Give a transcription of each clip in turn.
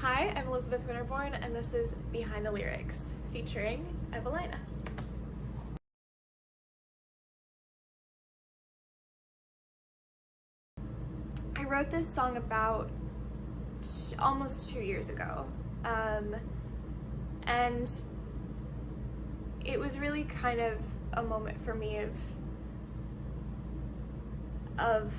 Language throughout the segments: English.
Hi, I'm Elizabeth Winterborn, and this is Behind the Lyrics, featuring Evelina. I wrote this song about almost 2 years ago, and it was really kind of a moment for me of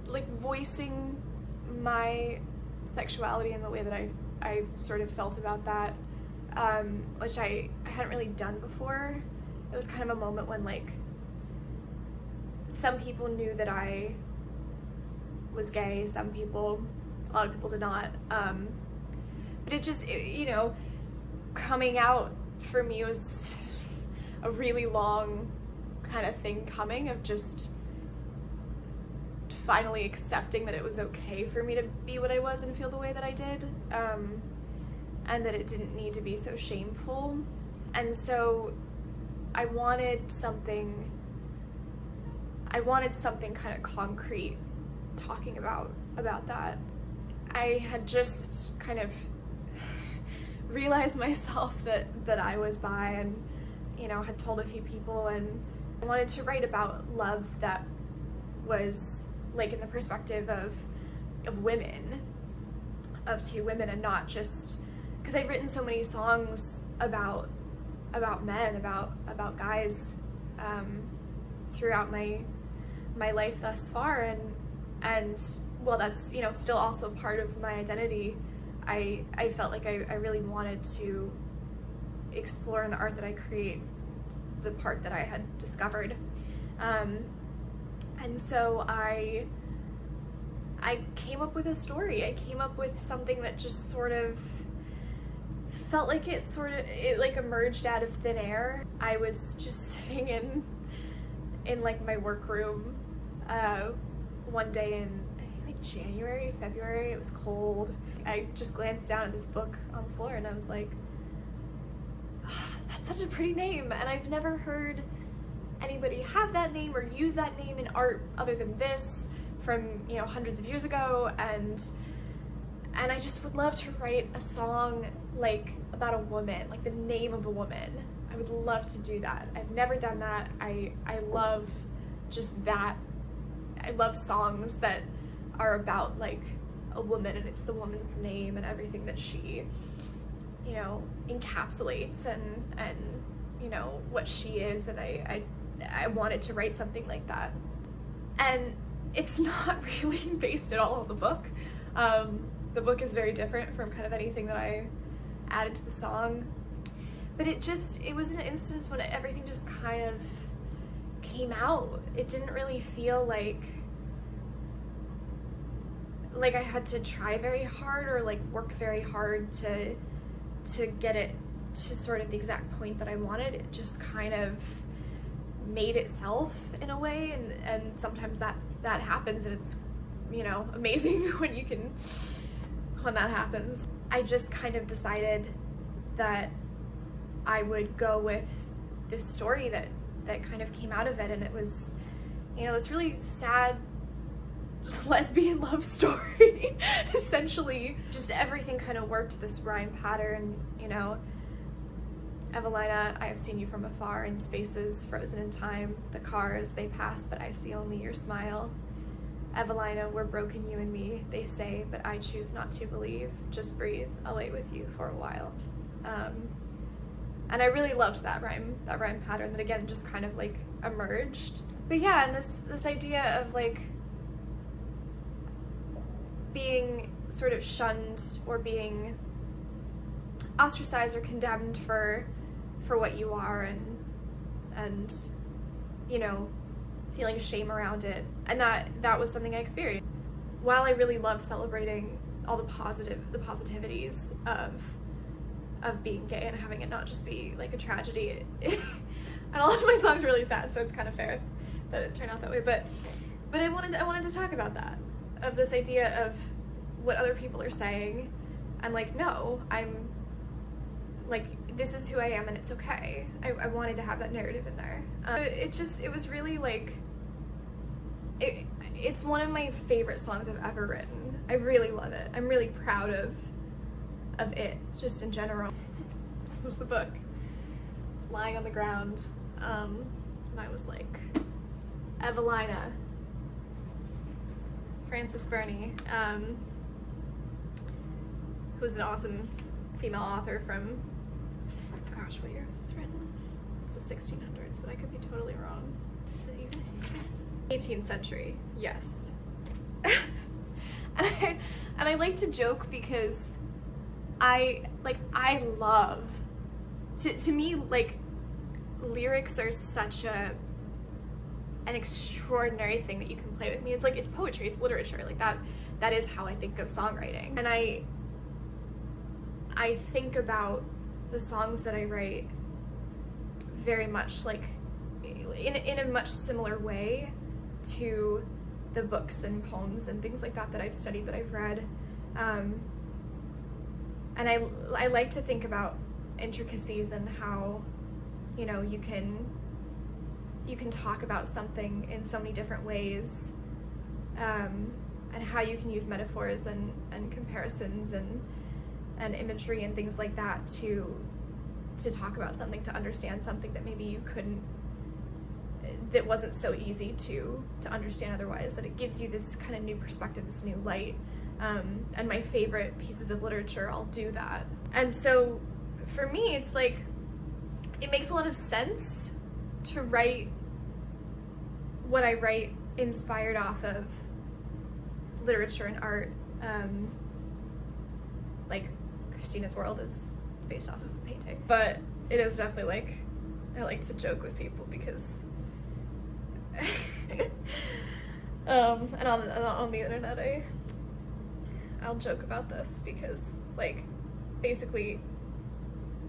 like voicing my sexuality in the way that I sort of felt about that, which I hadn't really done before. It was kind of a moment when like some people knew that I was gay, a lot of people did not, but coming out for me was a really long kind of thing coming, of just finally accepting that it was okay for me to be what I was and feel the way that I did, and that it didn't need to be so shameful. And so I wanted something kind of concrete talking about that. I had just kind of realized myself that I was bi, and had told a few people, and I wanted to write about love that was like in the perspective of women, of two women, and not just because I'd written so many songs about men, about guys, throughout my life thus far, and well, that's still also part of my identity. I felt like I really wanted to explore in the art that I create the part that I had discovered, and so I came up with a story. I came up with something that just sort of felt like it like emerged out of thin air. I was just sitting in like my workroom one day in like January, February. It was cold. I just glanced down at this book on the floor and I was like, that's such a pretty name, and I've never heard anybody have that name or use that name in art other than this from hundreds of years ago, and I just would love to write a song like about a woman, like the name of a woman. I would love to do that. I've never done that. I love just that. I love songs that are about like a woman, and it's the woman's name and everything that she encapsulates and what she is, and I wanted to write something like that. And it's not really based at all on the book. The book is very different from kind of anything that I added to the song, but it was an instance when everything just kind of came out. It didn't really feel like I had to try very hard or like work very hard to get it to sort of the exact point that I wanted. It just kind of made itself in a way, and sometimes that happens, and it's amazing when that happens. I just kind of decided that I would go with this story that kind of came out of it, and it was this really sad lesbian love story. Essentially, just everything kind of worked, this rhyme pattern. Evelina, I have seen you from afar in spaces frozen in time. The cars, they pass, but I see only your smile. Evelina, we're broken, you and me, they say, but I choose not to believe. Just breathe, I'll lay with you for a while. And I really loved that rhyme pattern that again just kind of like emerged. But yeah, and this idea of like being sort of shunned or being ostracized or condemned for what you are, and feeling shame around it, and that was something I experienced. While I really love celebrating all the positivities of being gay and having it not just be like a tragedy, and a lot of my songs are really sad, so it's kind of fair that it turned out that way, but I wanted to talk about that, of this idea of what other people are saying, and like, no, I'm like, this is who I am and it's okay. I wanted to have that narrative in there. It was really like, it's one of my favorite songs I've ever written. I really love it. I'm really proud of it, just in general. This is the book. It's lying on the ground, and I was like, Evelina, Frances Burney, who's an awesome female author from, gosh, what year was this written? It's the 1600s, but I could be totally wrong. Is it even 18th century? Yes. and I like to joke because I love, to me, like, lyrics are such an extraordinary thing that you can play with me. It's like, it's poetry, it's literature, like that is how I think of songwriting. And I think about the songs that I write very much like in a much similar way to the books and poems and things like that I've studied, that I've read. And I like to think about intricacies and how, you know, you can talk about something in so many different ways, and how you can use metaphors and comparisons and imagery and things like that to talk about something, to understand something that maybe you couldn't, that wasn't so easy to understand otherwise, that it gives you this kind of new perspective, this new light. And my favorite pieces of literature all do that. And so for me, it's like, it makes a lot of sense to write what I write inspired off of literature and art. Like Christina's World is based off of a painting, but it is definitely like, I like to joke with people because and on the internet I'll joke about this because, like, basically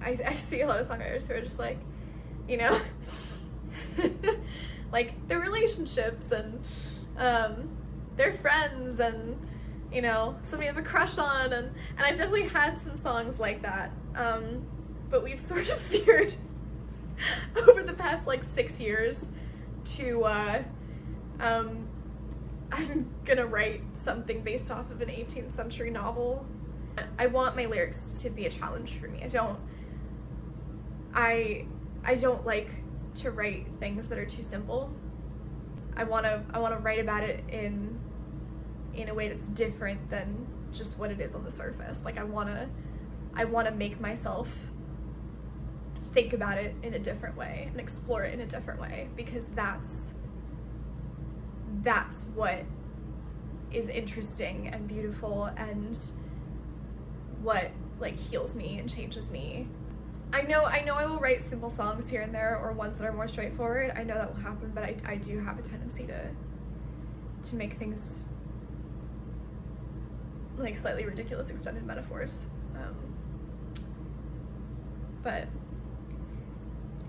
I see a lot of songwriters who are just like, you know, like their relationships and their friends and, you know, somebody I have a crush on, and I've definitely had some songs like that, but we've sort of veered over the past like 6 years to I'm gonna write something based off of an 18th century novel. I want my lyrics to be a challenge for me. I don't like to write things that are too simple. I wanna write about it in a way that's different than just what it is on the surface. Like I wanna make myself think about it in a different way and explore it in a different way, because that's what is interesting and beautiful and what like heals me and changes me. I know I will write simple songs here and there, or ones that are more straightforward. I know that will happen, but I do have a tendency to make things like slightly ridiculous extended metaphors. But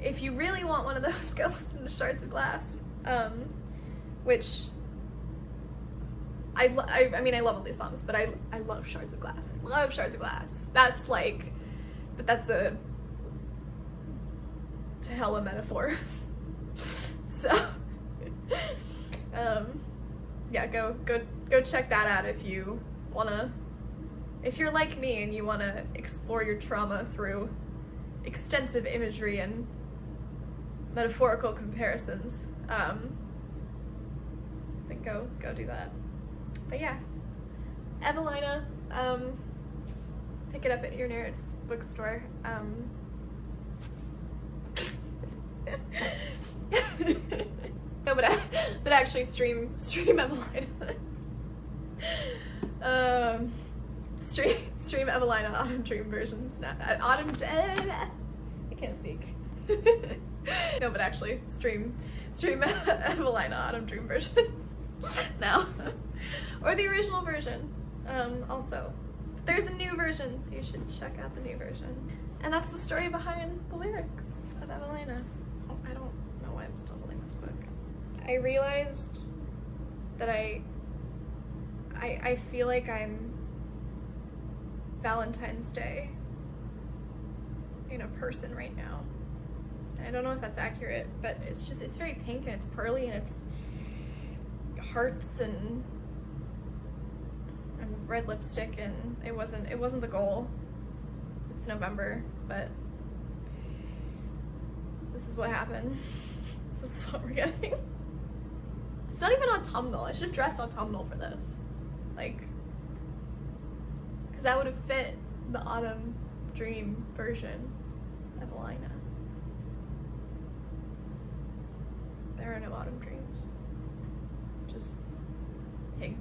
if you really want one of those, go listen to Shards of Glass, which I mean, I love all these songs, but I love Shards of Glass. I love Shards of Glass. That's like, but that's a to hell a metaphor. So, yeah, go check that out if you wanna, if you're like me and you wanna explore your trauma through extensive imagery and metaphorical comparisons. Then go do that. But yeah, Evelina, pick it up at your nearest bookstore. No, but actually stream Evelina. Stream Evelina Autumn Dream versions now. I can't speak. No, but actually stream Evelina Autumn Dream version now, or the original version. Also, there's a new version, so you should check out the new version. And that's the story behind the lyrics of Evelina. Oh, I don't know why I'm still holding this book. I realized that I feel like I'm Valentine's Day in a person right now. And I don't know if that's accurate, but it's very pink and it's pearly and it's hearts and red lipstick, and it wasn't the goal. It's November, but this is what happened. This is what we're getting. It's not even autumnal. I should have dressed autumnal for this. Like, because that would have fit the autumn dream version of Evelina. There are no autumn dreams. Just pink.